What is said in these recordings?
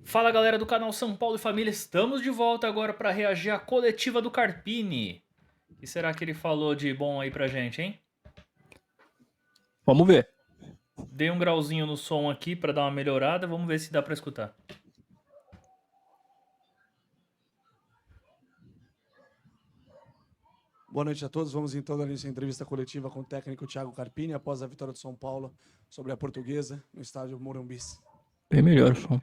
Fala galera do canal São Paulo e Família, estamos de volta agora para reagir à coletiva do Carpini. O que será que ele falou de bom aí pra gente, hein? Vamos ver. Dei um grauzinho no som aqui para dar uma melhorada, vamos ver se dá para escutar. Boa noite a todos. Vamos então dar início à entrevista coletiva com o técnico Thiago Carpini após a vitória do São Paulo sobre a Portuguesa no estádio Morumbi. Bem melhor o som.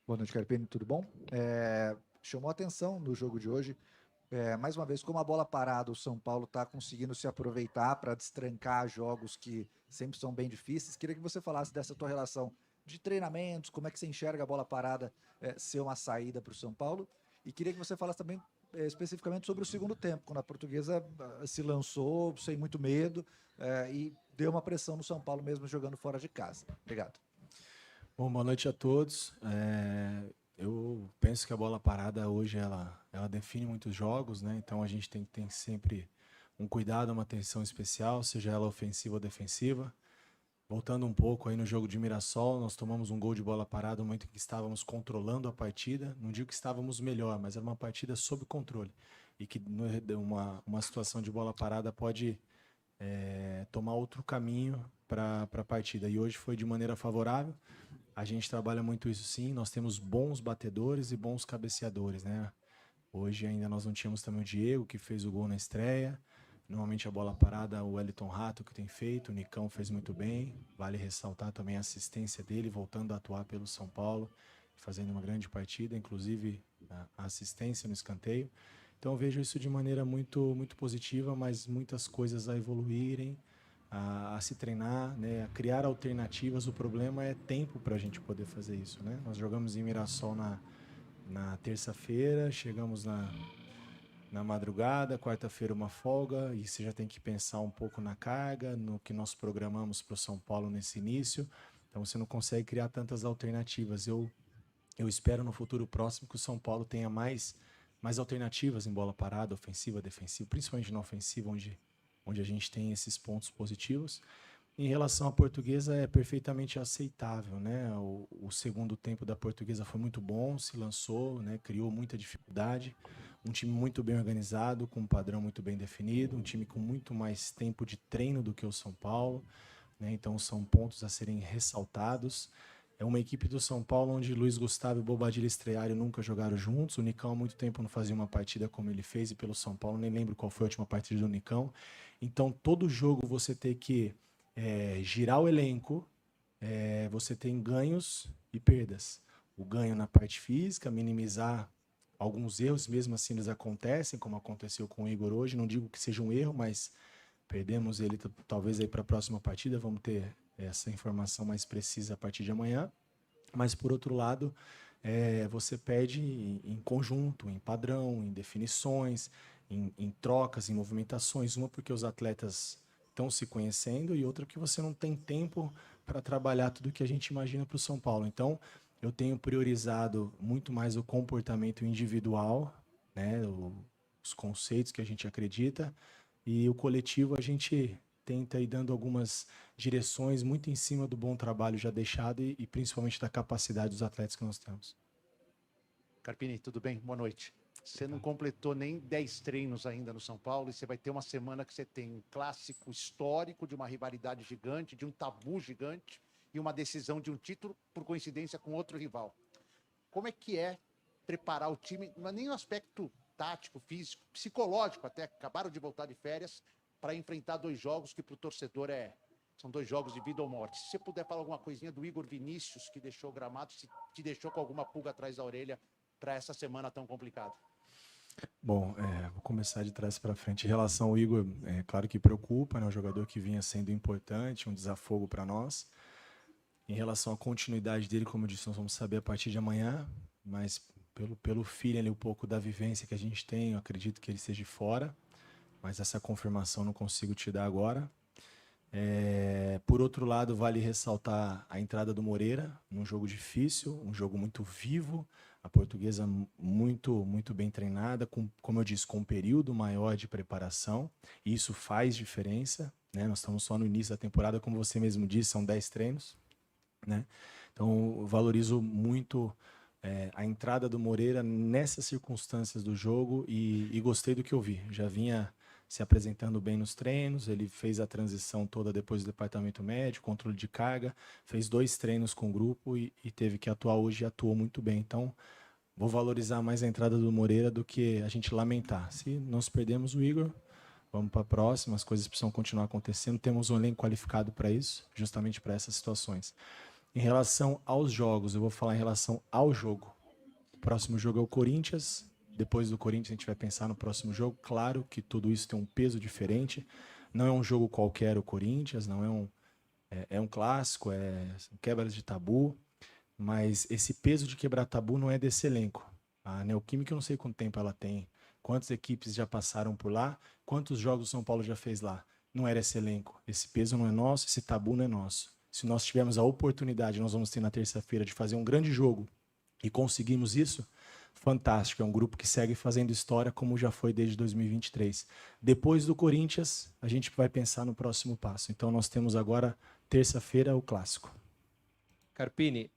Boa noite, Carpini, tudo bom? Chamou atenção no jogo de hoje, mais uma vez, como a bola parada, o São Paulo está conseguindo se aproveitar para destrancar jogos que sempre são bem difíceis. Queria que você falasse dessa tua relação de treinamentos, como é que você enxerga a bola parada ser uma saída para o São Paulo, e queria que você falasse também especificamente sobre o segundo tempo, quando a Portuguesa se lançou sem muito medo e deu uma pressão no São Paulo mesmo jogando fora de casa. Obrigado. Bom, boa noite a todos. Eu penso que a bola parada hoje ela define muitos jogos, né? Então a gente tem que ter sempre um cuidado, uma atenção especial, seja ela ofensiva ou defensiva. Voltando um pouco aí no jogo de Mirassol, nós tomamos um gol de bola parada no momento em que estávamos controlando a partida. Não digo que estávamos melhor, mas era uma partida sob controle. E que uma situação de bola parada pode tomar outro caminho para a partida. E hoje foi de maneira favorável. A gente trabalha muito isso sim, nós temos bons batedores e bons cabeceadores, né? Hoje ainda nós não tínhamos também o Diego, que fez o gol na estreia. Normalmente a bola parada, o Wellington Rato que tem feito, o Nicão fez muito bem. Vale ressaltar também a assistência dele, voltando a atuar pelo São Paulo, fazendo uma grande partida, inclusive a assistência no escanteio. Então eu vejo isso de maneira muito, muito positiva, mas muitas coisas a evoluírem, a se treinar, né, a criar alternativas. O problema é tempo para a gente poder fazer isso, né? Nós jogamos em Mirassol na terça-feira, chegamos na madrugada, quarta-feira uma folga, e você já tem que pensar um pouco na carga, no que nós programamos para o São Paulo nesse início. Então você não consegue criar tantas alternativas. Eu espero no futuro próximo que o São Paulo tenha mais alternativas em bola parada, ofensiva, defensiva, principalmente na ofensiva, onde a gente tem esses pontos positivos. Em relação à Portuguesa, é perfeitamente aceitável, né? O segundo tempo da Portuguesa foi muito bom, se lançou, né? Criou muita dificuldade. Um time muito bem organizado, com um padrão muito bem definido, um time com muito mais tempo de treino do que o São Paulo, né? Então são pontos a serem ressaltados. É uma equipe do São Paulo onde Luiz Gustavo e Bobadilla estrearam nunca jogaram juntos. O Nicão há muito tempo não fazia uma partida como ele fez, e pelo São Paulo nem lembro qual foi a última partida do Nicão. Então todo jogo você tem que girar o elenco, você tem ganhos e perdas. O ganho na parte física, minimizar alguns erros, mesmo assim eles acontecem, como aconteceu com o Igor hoje. Não digo que seja um erro, mas perdemos ele talvez aí para a próxima partida. Vamos ter essa informação mais precisa a partir de amanhã. Mas, por outro lado, você perde em conjunto, em padrão, em definições, em trocas, em movimentações. Uma porque os atletas estão se conhecendo, e outra que você não tem tempo para trabalhar tudo que a gente imagina para o São Paulo. Então, eu tenho priorizado muito mais o comportamento individual, né, os conceitos que a gente acredita, e o coletivo a gente tenta ir dando algumas direções muito em cima do bom trabalho já deixado e principalmente da capacidade dos atletas que nós temos. Carpini, tudo bem? Boa noite. Você não completou nem 10 treinos ainda no São Paulo, e você vai ter uma semana que você tem um clássico histórico de uma rivalidade gigante, de um tabu gigante e uma decisão de um título, por coincidência, com outro rival. Como é que é preparar o time, não é nem no aspecto tático, físico, psicológico até, acabaram de voltar de férias, para enfrentar dois jogos que para o torcedor são dois jogos de vida ou morte. Se você puder falar alguma coisinha do Igor Vinícius, que deixou o gramado, se te deixou com alguma pulga atrás da orelha para essa semana tão complicada. Bom, vou começar de trás para frente. Em relação ao Igor, é claro que preocupa, né? Um jogador que vinha sendo importante, um desafogo para nós. Em relação à continuidade dele, como eu disse, nós vamos saber a partir de amanhã, mas pelo feeling ali, um pouco da vivência que a gente tem, eu acredito que ele esteja fora, mas essa confirmação não consigo te dar agora. Por outro lado, vale ressaltar a entrada do Moreira, num jogo difícil, um jogo muito vivo, a Portuguesa muito, muito bem treinada, como eu disse, com um período maior de preparação, e isso faz diferença, né? Nós estamos só no início da temporada, como você mesmo disse, são 10 treinos, né? Então, eu valorizo muito a entrada do Moreira nessas circunstâncias do jogo e gostei do que eu vi. Já vinha se apresentando bem nos treinos, ele fez a transição toda depois do departamento médico, controle de carga, fez 2 treinos com o grupo e teve que atuar hoje e atuou muito bem. Então, vou valorizar mais a entrada do Moreira do que a gente lamentar. Se nós perdemos o Igor, vamos para a próxima, as coisas precisam continuar acontecendo, temos um elenco qualificado para isso, justamente para essas situações. Em relação aos jogos, eu vou falar em relação ao jogo. O próximo jogo é o Corinthians. Depois do Corinthians, a gente vai pensar no próximo jogo. Claro que tudo isso tem um peso diferente. Não é um jogo qualquer o Corinthians, não é um clássico, são quebras de tabu. Mas esse peso de quebrar tabu não é desse elenco. A Neoquímica, eu não sei quanto tempo ela tem, quantas equipes já passaram por lá, quantos jogos o São Paulo já fez lá. Não era esse elenco. Esse peso não é nosso, esse tabu não é nosso. Se nós tivermos a oportunidade, nós vamos ter na terça-feira de fazer um grande jogo e conseguimos isso, fantástico. É um grupo que segue fazendo história como já foi desde 2023. Depois do Corinthians, a gente vai pensar no próximo passo. Então nós temos agora, terça-feira, o Clássico. Carpini,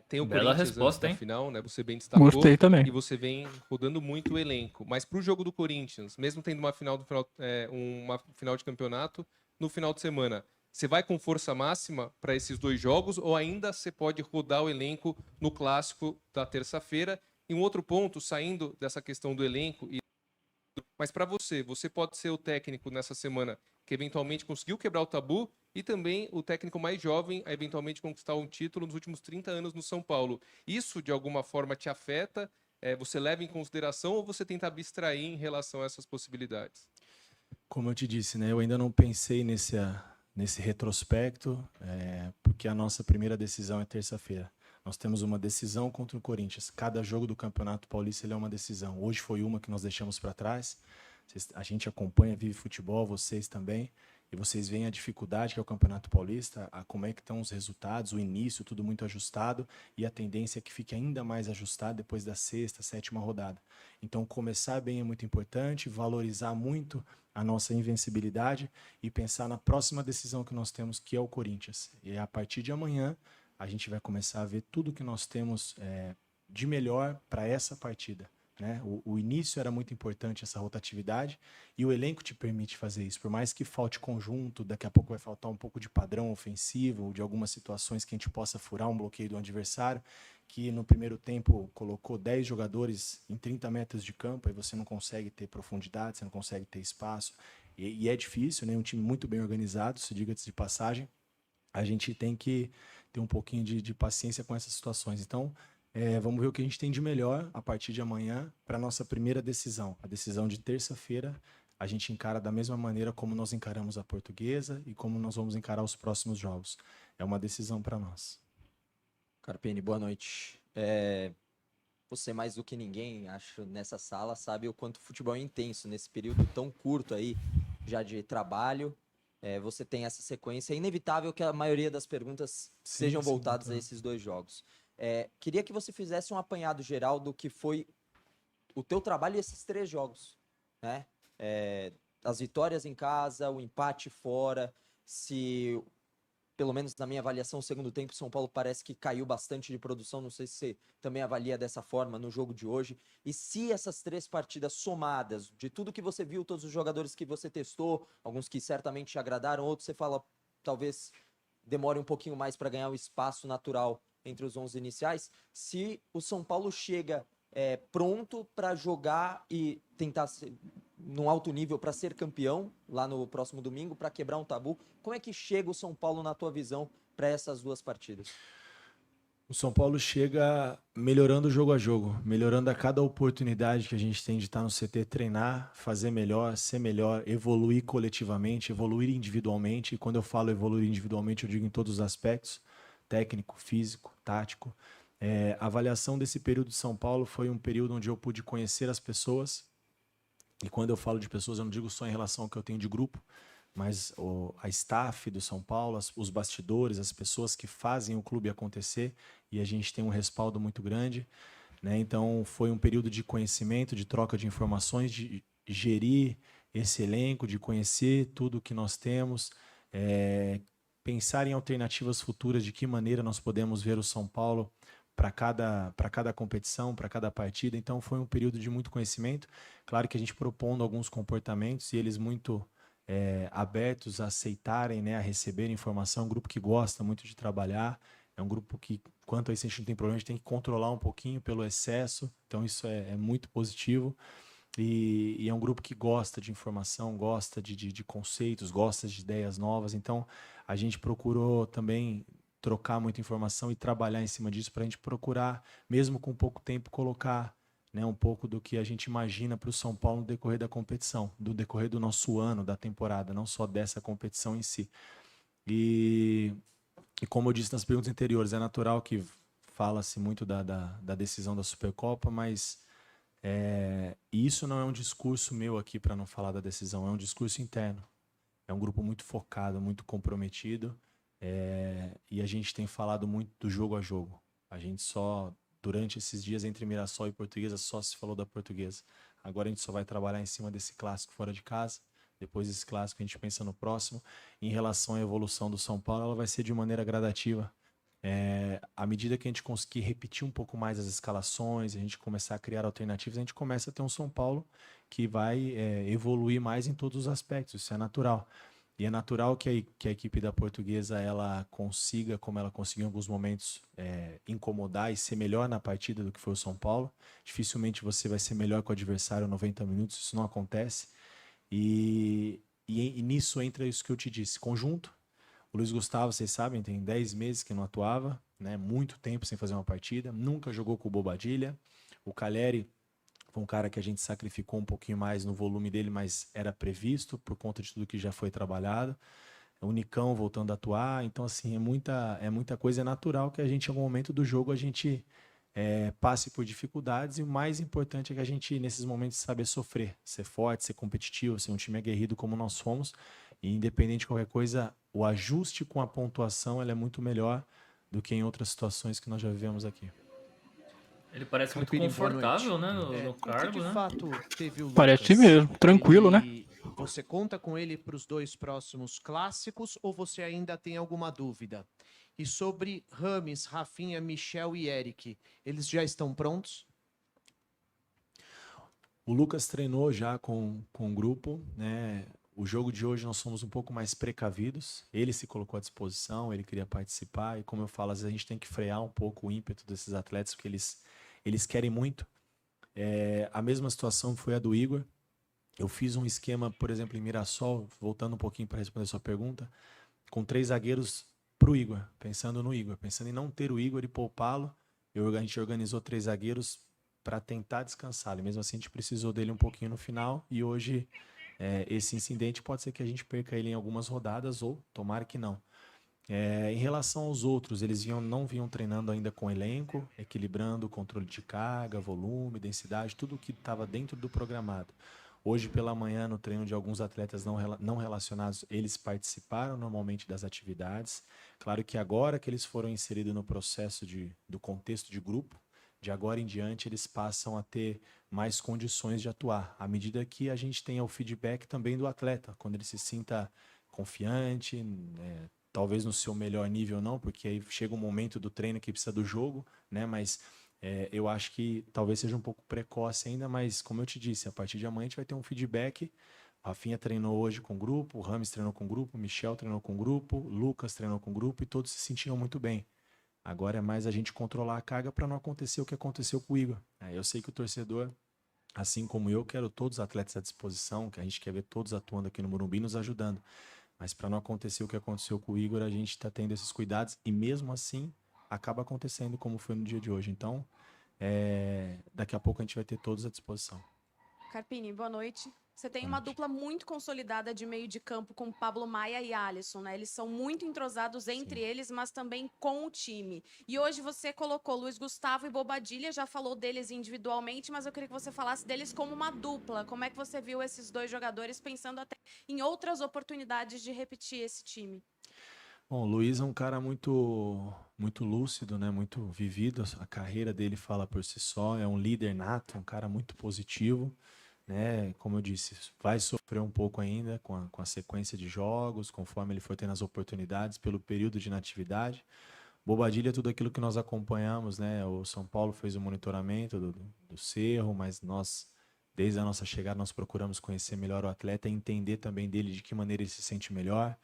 tem o Bela Corinthians resposta, antes hein? da final, né? Você bem destacou. Gostei também. E você vem rodando muito o elenco. Mas para o jogo do Corinthians, mesmo tendo uma final de campeonato no final de semana, você vai com força máxima para esses 2 jogos ou ainda você pode rodar o elenco no clássico da terça-feira? E um outro ponto, saindo dessa questão do elenco, mas para você pode ser o técnico nessa semana que eventualmente conseguiu quebrar o tabu e também o técnico mais jovem a eventualmente conquistar um título nos últimos 30 anos no São Paulo. Isso, de alguma forma, te afeta? Você leva em consideração ou você tenta abstrair em relação a essas possibilidades? Como eu te disse, né, eu ainda não pensei nesse retrospecto, porque a nossa primeira decisão é terça-feira. Nós temos uma decisão contra o Corinthians. Cada jogo do Campeonato Paulista ele é uma decisão. Hoje foi uma que nós deixamos para trás. A gente acompanha, vive futebol, vocês também. E vocês veem a dificuldade que é o Campeonato Paulista, como é que estão os resultados, o início, tudo muito ajustado. E a tendência é que fique ainda mais ajustado depois da 6ª, 7ª rodada. Então, começar bem é muito importante, valorizar muito a nossa invencibilidade e pensar na próxima decisão que nós temos, que é o Corinthians. E a partir de amanhã, a gente vai começar a ver tudo que nós temos de melhor para essa partida. Né? O início era muito importante, essa rotatividade, e o elenco te permite fazer isso. Por mais que falte conjunto, daqui a pouco vai faltar um pouco de padrão ofensivo, de algumas situações que a gente possa furar um bloqueio do adversário, que no primeiro tempo colocou 10 jogadores em 30 metros de campo, aí você não consegue ter profundidade, você não consegue ter espaço, e é difícil, né? Um time muito bem organizado, se diga-se de passagem. A gente tem que ter um pouquinho de paciência com essas situações. Então, vamos ver o que a gente tem de melhor a partir de amanhã para a nossa primeira decisão. A decisão de terça-feira, a gente encara da mesma maneira como nós encaramos a Portuguesa e como nós vamos encarar os próximos jogos. É uma decisão para nós. Carpini, boa noite. Você mais do que ninguém, acho, nessa sala, sabe o quanto o futebol é intenso nesse período tão curto aí, já de trabalho. Você tem essa sequência. É inevitável que a maioria das perguntas sejam voltadas a esses 2 jogos. Queria que você fizesse um apanhado geral do que foi o teu trabalho esses 3 jogos, né? As vitórias em casa, o empate fora, se, pelo menos na minha avaliação, o segundo tempo, São Paulo parece que caiu bastante de produção, não sei se você também avalia dessa forma no jogo de hoje, e se essas 3 partidas somadas, de tudo que você viu, todos os jogadores que você testou, alguns que certamente te agradaram, outros você fala, talvez demore um pouquinho mais para ganhar o espaço natural entre os 11 iniciais, se o São Paulo chega pronto para jogar e tentar ser, num alto nível para ser campeão lá no próximo domingo, para quebrar um tabu, como é que chega o São Paulo na tua visão para essas 2 partidas? O São Paulo chega melhorando jogo a jogo, melhorando a cada oportunidade que a gente tem de estar no CT, treinar, fazer melhor, ser melhor, evoluir coletivamente, evoluir individualmente. E quando eu falo evoluir individualmente, eu digo em todos os aspectos, técnico, físico, tático. A avaliação desse período de São Paulo foi um período onde eu pude conhecer as pessoas. E quando eu falo de pessoas, eu não digo só em relação ao que eu tenho de grupo, mas a staff do São Paulo, os bastidores, as pessoas que fazem o clube acontecer, e a gente tem um respaldo muito grande, né? Então foi um período de conhecimento, de troca de informações, de gerir esse elenco, de conhecer tudo que nós temos, pensar em alternativas futuras, de que maneira nós podemos ver o São Paulo para cada competição, para cada partida. Então foi um período de muito conhecimento. Claro que a gente propondo alguns comportamentos e eles muito abertos a aceitarem, né, a receber informação. Um grupo que gosta muito de trabalhar. É um grupo que, quanto a isso, a gente não tem problema, a gente tem que controlar um pouquinho pelo excesso. Então isso é muito positivo. E é um grupo que gosta de informação, gosta de conceitos, gosta de ideias novas. Então, a gente procurou também trocar muita informação e trabalhar em cima disso para a gente procurar, mesmo com pouco tempo, colocar, né, um pouco do que a gente imagina para o São Paulo no decorrer da competição, do decorrer do nosso ano, da temporada, não só dessa competição em si. E como eu disse nas perguntas anteriores, é natural que fala-se muito da decisão da Supercopa, mas isso não é um discurso meu aqui para não falar da decisão, é um discurso interno. É um grupo muito focado, muito comprometido, e a gente tem falado muito do jogo a jogo. A gente só, durante esses dias entre Mirassol e Portuguesa, só se falou da Portuguesa. Agora a gente só vai trabalhar em cima desse clássico fora de casa. Depois desse clássico a gente pensa no próximo. Em relação à evolução do São Paulo, ela vai ser de maneira gradativa. À medida que a gente conseguir repetir um pouco mais as escalações, a gente começar a criar alternativas, a gente começa a ter um São Paulo que vai evoluir mais em todos os aspectos. Isso é natural. E é natural que a equipe da Portuguesa ela consiga, como ela conseguiu em alguns momentos, incomodar e ser melhor na partida do que foi o São Paulo. Dificilmente você vai ser melhor com o adversário 90 minutos, isso não acontece. E nisso entra isso que eu te disse, conjunto. O Luiz Gustavo, vocês sabem, tem 10 meses que não atuava, né? Muito tempo sem fazer uma partida, nunca jogou com o Bobadilla. O Calleri foi um cara que a gente sacrificou um pouquinho mais no volume dele, mas era previsto por conta de tudo que já foi trabalhado. O Nicão voltando a atuar, então assim, é muita coisa, é natural que a gente, em algum momento do jogo, a gente passe por dificuldades, e o mais importante é que a gente, nesses momentos, saber sofrer, ser forte, ser competitivo, ser um time aguerrido como nós fomos, e independente de qualquer coisa, o ajuste com a pontuação ela é muito melhor do que em outras situações que nós já vivemos aqui. Ele parece muito Carpini, boa confortável, noite. né, no Você cargo, de né? fato teve o Parece Lucas. mesmo, tranquilo, né? Você conta com ele para os 2 próximos clássicos ou você ainda tem alguma dúvida? E sobre Rames, Rafinha, Michel e Eric, eles já estão prontos? O Lucas treinou já com o grupo, né? O jogo de hoje nós somos um pouco mais precavidos. Ele se colocou à disposição, ele queria participar. E como eu falo, às vezes a gente tem que frear um pouco o ímpeto desses atletas, porque eles querem muito. A mesma situação foi a do Igor. Eu fiz um esquema, por exemplo, em Mirassol, voltando um pouquinho para responder a sua pergunta, com 3 zagueiros para o Igor, pensando no Igor, pensando em não ter o Igor e poupá-lo. A gente organizou 3 zagueiros para tentar descansar. E mesmo assim a gente precisou dele um pouquinho no final, e hoje esse incidente pode ser que a gente perca ele em algumas rodadas, ou tomara que não. Em relação aos outros, eles não vinham treinando ainda com elenco, equilibrando o controle de carga, volume, densidade, tudo o que estava dentro do programado. Hoje pela manhã, no treino de alguns atletas não relacionados, eles participaram normalmente das atividades. Claro que agora que eles foram inseridos no processo do contexto de grupo, de agora em diante eles passam a ter mais condições de atuar, à medida que a gente tenha o feedback também do atleta, quando ele se sinta confiante, talvez no seu melhor nível não, porque aí chega um momento do treino que precisa do jogo, né? Mas eu acho que talvez seja um pouco precoce ainda, mas como eu te disse, a partir de amanhã a gente vai ter um feedback. A Rafinha treinou hoje com o grupo, o Rames treinou com o grupo, o Michel treinou com o grupo, o Lucas treinou com o grupo, e todos se sentiam muito bem. Agora é mais a gente controlar a carga para não acontecer o que aconteceu com o Igor. Eu sei que o torcedor, assim como eu, quero todos os atletas à disposição, que a gente quer ver todos atuando aqui no Morumbi, nos ajudando. Mas para não acontecer o que aconteceu com o Igor, a gente está tendo esses cuidados, e mesmo assim acaba acontecendo como foi no dia de hoje. Então, daqui a pouco a gente vai ter todos à disposição. Carpini, boa noite. Você tem uma dupla muito consolidada de meio de campo com Pablo Maia e Alisson, né? Eles são muito entrosados entre eles, mas também com o time. E hoje você colocou Luiz Gustavo e Bobadilla, já falou deles individualmente, mas eu queria que você falasse deles como uma dupla. Como é que você viu esses 2 jogadores, pensando até em outras oportunidades de repetir esse time? Bom, o Luiz é um cara muito lúcido, né? Muito vivido. A carreira dele fala por si só. É um líder nato, um cara muito positivo. né? Como eu disse, vai sofrer um pouco ainda com a sequência de jogos, conforme ele for tendo as oportunidades, pelo período de inatividade. Bobadilha é tudo aquilo que nós acompanhamos, né? O São Paulo fez o monitoramento do Cerro, mas nós, desde a nossa chegada, nós procuramos conhecer melhor o atleta e entender também dele de que maneira ele se sente melhor.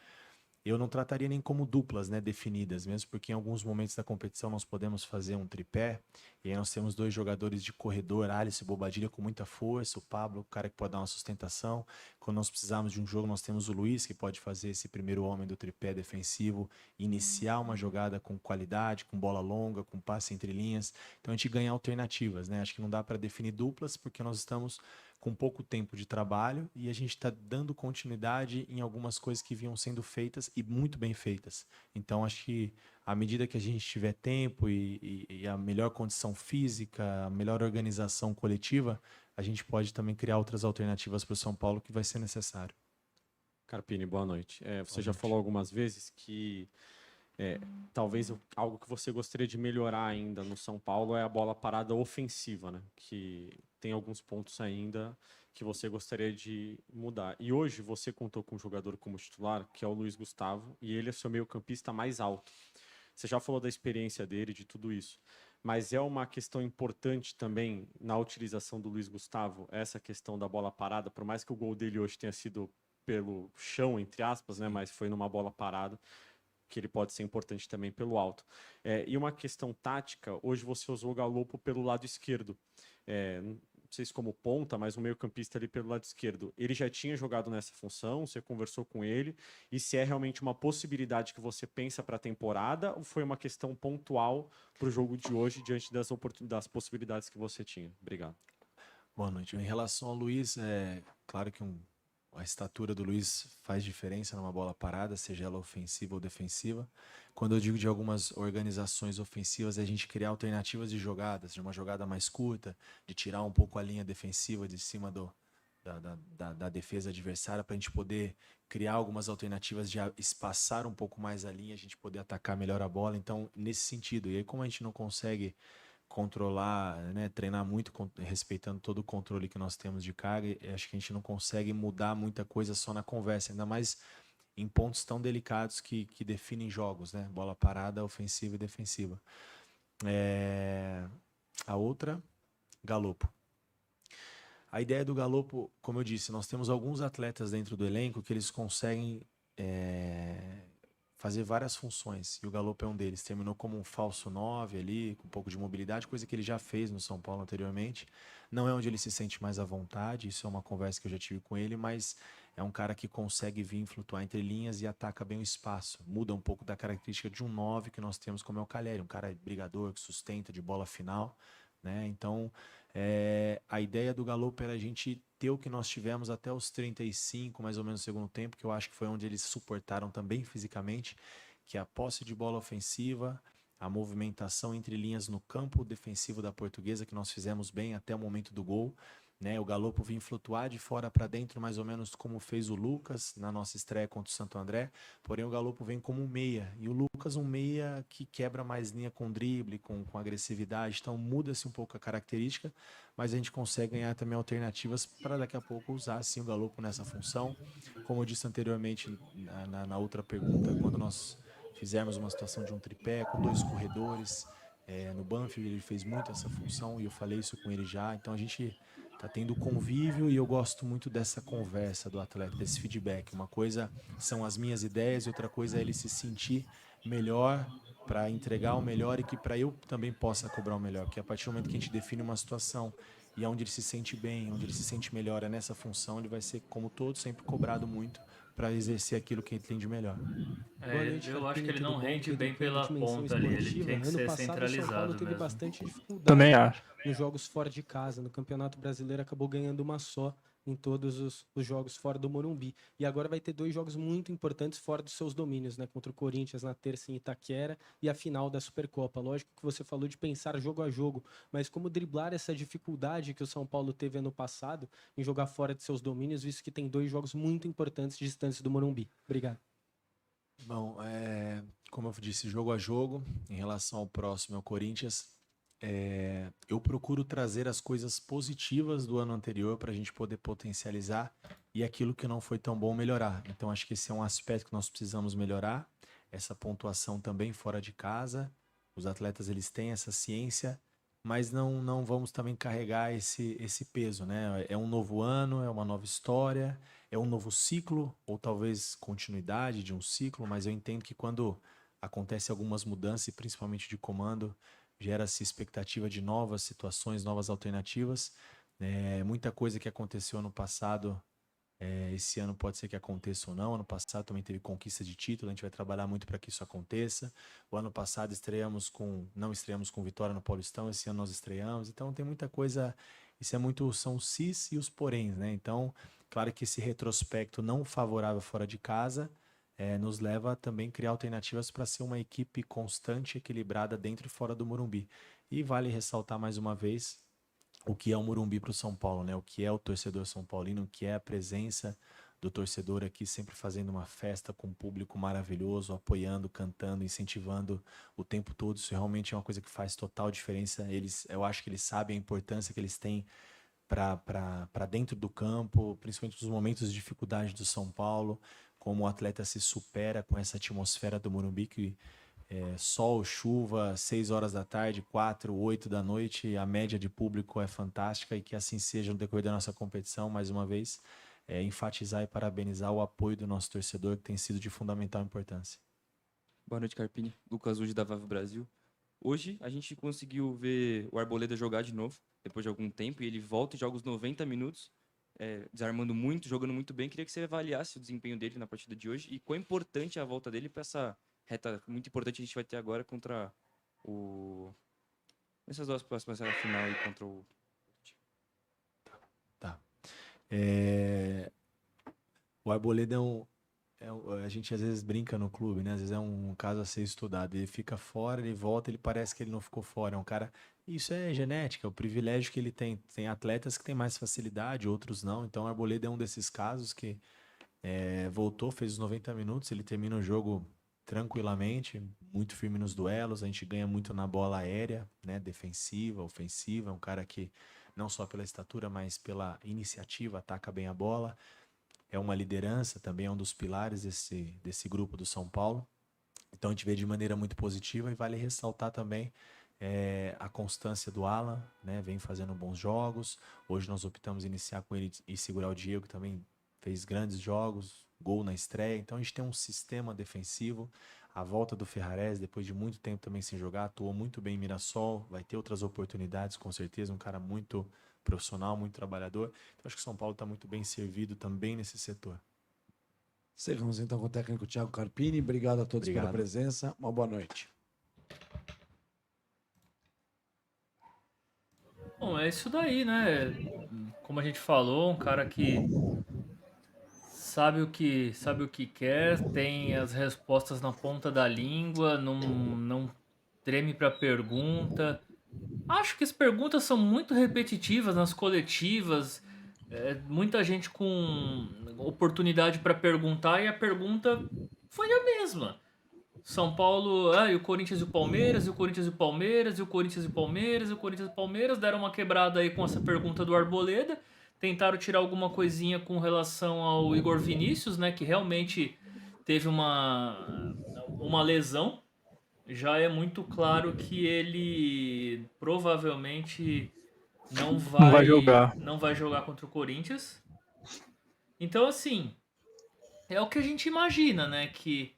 Eu não trataria nem como duplas, né, definidas, mesmo porque em alguns momentos da competição nós podemos fazer um tripé, e aí nós temos dois jogadores de corredor, Alisson e Bobadilha, com muita força, o Pablo, o cara que pode dar uma sustentação. Quando nós precisarmos de um jogo, nós temos o Luiz, que pode fazer esse primeiro homem do tripé defensivo, iniciar uma jogada com qualidade, com bola longa, com passe entre linhas. Então a gente ganha alternativas, né? Acho que não dá para definir duplas, porque nós estamos com pouco tempo de trabalho e a gente está dando continuidade em algumas coisas que vinham sendo feitas e muito bem feitas. Então, acho que à medida que a gente tiver tempo e a melhor condição física, a melhor organização coletiva, a gente pode também criar outras alternativas para o São Paulo que vai ser necessário. Carpini, boa noite. Você Boa já noite. falou algumas vezes que talvez algo que você gostaria de melhorar ainda no São Paulo é a bola parada ofensiva, né? Que tem alguns pontos ainda que você gostaria de mudar. E hoje você contou com um jogador como titular, que é o Luiz Gustavo, e ele é seu meio-campista mais alto. Você já falou da experiência dele, de tudo isso. Mas é uma questão importante também na utilização do Luiz Gustavo, essa questão da bola parada, por mais que o gol dele hoje tenha sido pelo chão, entre aspas, né? Mas foi numa bola parada, que ele pode ser importante também pelo alto. E uma questão tática, hoje você usou o Galopo pelo lado esquerdo. Não sei se como ponta, mas o meio-campista ali pelo lado esquerdo. Ele já tinha jogado nessa função, você conversou com ele, e se é realmente uma possibilidade que você pensa para a temporada, ou foi uma questão pontual para o jogo de hoje, diante das possibilidades que você tinha? Obrigado. Boa noite. Em relação ao Luiz, é claro que a estatura do Luiz faz diferença numa bola parada, seja ela ofensiva ou defensiva. Quando eu digo de algumas organizações ofensivas, é a gente criar alternativas de jogadas, de uma jogada mais curta, de tirar um pouco a linha defensiva de cima da defesa adversária, para a gente poder criar algumas alternativas de espaçar um pouco mais a linha, a gente poder atacar melhor a bola. Então, nesse sentido. E aí, como a gente não consegue controlar, né, treinar muito respeitando todo o controle que nós temos de carga, acho que a gente não consegue mudar muita coisa só na conversa, ainda mais em pontos tão delicados que definem jogos, né? Bola parada, ofensiva e defensiva. A outra, Galopo. A ideia do Galopo, como eu disse, nós temos alguns atletas dentro do elenco que eles conseguem fazer várias funções, e o Galopo é um deles. Terminou como um falso 9 ali, com um pouco de mobilidade, coisa que ele já fez no São Paulo anteriormente. Não é onde ele se sente mais à vontade, isso é uma conversa que eu já tive com ele, mas é um cara que consegue vir flutuar entre linhas e ataca bem o espaço. Muda um pouco da característica de um 9 que nós temos, como é o Calheri, um cara brigador, que sustenta de bola final, né? Então, a ideia do Galopo era a gente ter o que nós tivemos até os 35, mais ou menos, no segundo tempo, que eu acho que foi onde eles suportaram também fisicamente, que é a posse de bola ofensiva, a movimentação entre linhas no campo defensivo da Portuguesa, que nós fizemos bem até o momento do gol, né? O Galopo vinha flutuar de fora para dentro, mais ou menos como fez o Lucas na nossa estreia contra o Santo André, porém o Galopo vem como um meia, e o Lucas um meia que quebra mais linha com drible, com agressividade, então muda-se um pouco a característica, mas a gente consegue ganhar também alternativas para daqui a pouco usar assim o Galopo nessa função. Como eu disse anteriormente na outra pergunta, quando nós fizermos uma situação de um tripé com dois corredores, no Banfield ele fez muito essa função e eu falei isso com ele já, então a gente tá tendo convívio e eu gosto muito dessa conversa do atleta, desse feedback. Uma coisa são as minhas ideias e outra coisa é ele se sentir melhor para entregar o melhor e que para eu também possa cobrar o melhor, porque a partir do momento que a gente define uma situação e onde ele se sente bem, onde ele se sente melhor é nessa função, ele vai ser, como todo, sempre cobrado muito para exercer aquilo que ele tem de melhor. Eu acho que ele não rende bem pela ponta ali, ele tem que ser centralizado teve mesmo. bastante dificuldade Também acho. nos jogos fora de casa. No Campeonato Brasileiro acabou ganhando uma só em todos os jogos fora do Morumbi. E agora vai ter 2 jogos muito importantes fora dos seus domínios, né? Contra o Corinthians na terça em Itaquera e a final da Supercopa. Lógico que você falou de pensar jogo a jogo, mas como driblar essa dificuldade que o São Paulo teve ano passado em jogar fora de seus domínios, visto que tem 2 jogos muito importantes distantes do Morumbi. Obrigado. Bom, como eu disse, jogo a jogo, em relação ao próximo, ao Corinthians, eu procuro trazer as coisas positivas do ano anterior para a gente poder potencializar e aquilo que não foi tão bom melhorar. Então, acho que esse é um aspecto que nós precisamos melhorar. Essa pontuação também fora de casa. Os atletas eles têm essa ciência, mas não vamos também carregar esse peso, né? É um novo ano, é uma nova história, é um novo ciclo, ou talvez continuidade de um ciclo, mas eu entendo que quando acontecem algumas mudanças, e principalmente de comando, gera-se expectativa de novas situações, novas alternativas. Muita coisa que aconteceu no passado, esse ano pode ser que aconteça ou não. Ano passado também teve conquista de título, a gente vai trabalhar muito para que isso aconteça. O ano passado não estreamos com vitória no Paulistão, esse ano nós estreamos. Então tem muita coisa, são os sis e os poréns, né? Então, claro que esse retrospecto não favorável fora de casa nos leva a também criar alternativas para ser uma equipe constante, equilibrada dentro e fora do Morumbi. E vale ressaltar mais uma vez o que é o Morumbi para o São Paulo, né? O que é o torcedor são paulino, o que é a presença do torcedor aqui sempre fazendo uma festa com um público maravilhoso, apoiando, cantando, incentivando o tempo todo. Isso realmente é uma coisa que faz total diferença. Eu acho que eles sabem a importância que eles têm para dentro do campo, principalmente nos momentos de dificuldade do São Paulo, como o atleta se supera com essa atmosfera do Morumbi, que sol, chuva, 6 horas da tarde, 4, 8 da noite, a média de público é fantástica e que assim seja no decorrer da nossa competição. Mais uma vez, enfatizar e parabenizar o apoio do nosso torcedor, que tem sido de fundamental importância. Boa noite, Carpini. Lucas Uji da VAV Brasil. Hoje a gente conseguiu ver o Arboleda jogar de novo, depois de algum tempo, e ele volta e joga os 90 minutos, desarmando muito, jogando muito bem. Queria que você avaliasse o desempenho dele na partida de hoje e quão importante é a volta dele para essa reta muito importante que a gente vai ter agora contra nessas duas próximas, a final e contra o... Tá. O Arboleda a gente às vezes brinca no clube, né? Às vezes é um caso a ser estudado. Ele fica fora, ele volta, ele parece que ele não ficou fora. É um cara... Isso é genética, é o privilégio que ele tem. Tem atletas que têm mais facilidade, outros não. Então o Arboleda é um desses casos que voltou, fez os 90 minutos, ele termina o jogo tranquilamente, muito firme nos duelos. A gente ganha muito na bola aérea, né? Defensiva, ofensiva. É um cara que, não só pela estatura, mas pela iniciativa, ataca bem a bola. É uma liderança, também é um dos pilares desse grupo do São Paulo. Então a gente vê de maneira muito positiva, e vale ressaltar também a constância do Alan, né? Vem fazendo bons jogos. Hoje nós optamos em iniciar com ele e segurar o Diego, que também fez grandes jogos, gol na estreia. Então a gente tem um sistema defensivo. A volta do Ferrarese, depois de muito tempo também sem jogar, atuou muito bem em Mirassol, vai ter outras oportunidades com certeza, um cara muito profissional, muito trabalhador. Então acho que o São Paulo está muito bem servido também nesse setor. Seguimos então com o técnico Thiago Carpini. Obrigado a todos pela presença. Uma boa noite. Bom, é isso daí, né? Como a gente falou, um cara que sabe o que quer, tem as respostas na ponta da língua, não treme para pergunta. Acho que as perguntas são muito repetitivas nas coletivas. Muita gente com oportunidade para perguntar, e a pergunta foi a mesma. São Paulo, e o Corinthians e o Palmeiras, e o Corinthians e o Palmeiras, e o Corinthians e o Palmeiras, e o Corinthians e o Palmeiras. Deram uma quebrada aí com essa pergunta do Arboleda. Tentaram tirar alguma coisinha com relação ao Igor Vinícius, né? Que realmente teve uma lesão. Já é muito claro que ele provavelmente não vai jogar contra o Corinthians. Então, assim, é o que a gente imagina, né? Que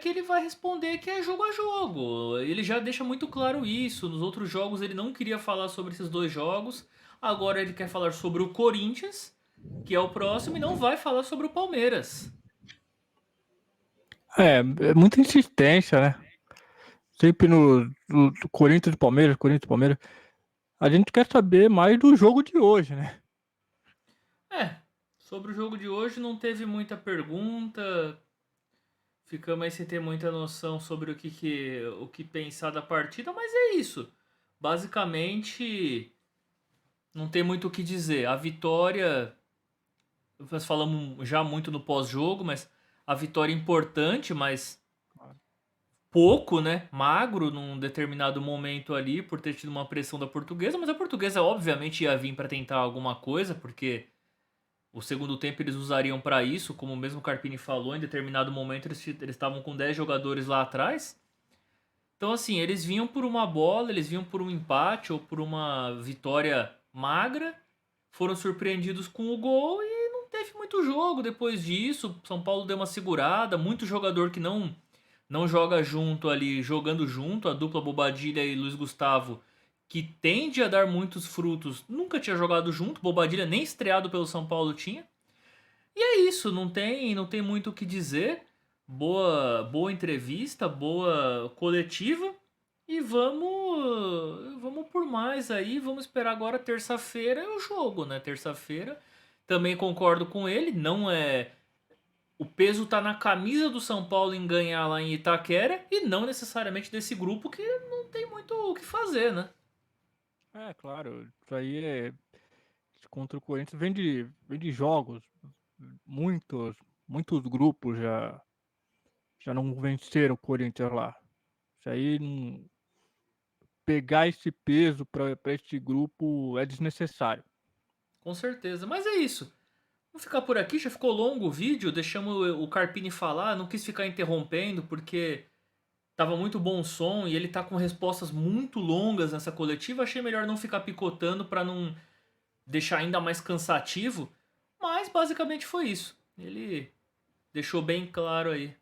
ele vai responder que é jogo a jogo. Ele já deixa muito claro isso. Nos outros jogos ele não queria falar sobre esses dois jogos. Agora ele quer falar sobre o Corinthians, que é o próximo, e não vai falar sobre o Palmeiras. É muita insistência, né? Sempre no Corinthians e Palmeiras, A gente quer saber mais do jogo de hoje, né? Sobre o jogo de hoje não teve muita pergunta. Ficamos aí sem ter muita noção sobre o que pensar da partida, mas é isso. Basicamente, não tem muito o que dizer. A vitória, nós falamos já muito no pós-jogo, mas a vitória é importante, mas pouco, né, magro num determinado momento ali por ter tido uma pressão da Portuguesa, mas a Portuguesa obviamente ia vir para tentar alguma coisa, porque o segundo tempo eles usariam para isso, como mesmo o Carpini falou, em determinado momento eles estavam com 10 jogadores lá atrás. Então assim, eles vinham por uma bola, eles vinham por um empate ou por uma vitória magra, foram surpreendidos com o gol e não teve muito jogo depois disso. São Paulo deu uma segurada, muito jogador que não joga junto ali, jogando junto, a dupla Bobadilha e Luiz Gustavo, que tende a dar muitos frutos, nunca tinha jogado junto, Bobadilha nem estreado pelo São Paulo tinha. E é isso, não tem muito o que dizer. Boa entrevista, boa coletiva e vamos por mais aí, vamos esperar agora terça-feira é o jogo, né? Terça-feira. Também concordo com ele, não é o peso tá na camisa do São Paulo em ganhar lá em Itaquera e não necessariamente desse grupo que não tem muito o que fazer, né? É, claro, isso aí é contra o Corinthians, vem de jogos, muitos grupos já não venceram o Corinthians lá. Isso aí, pegar esse peso para este grupo é desnecessário. Com certeza, mas é isso. Vamos ficar por aqui, já ficou longo o vídeo, deixamos o Carpini falar, não quis ficar interrompendo porque tava muito bom o som e ele tá com respostas muito longas nessa coletiva, achei melhor não ficar picotando para não deixar ainda mais cansativo, mas basicamente foi isso. Ele deixou bem claro aí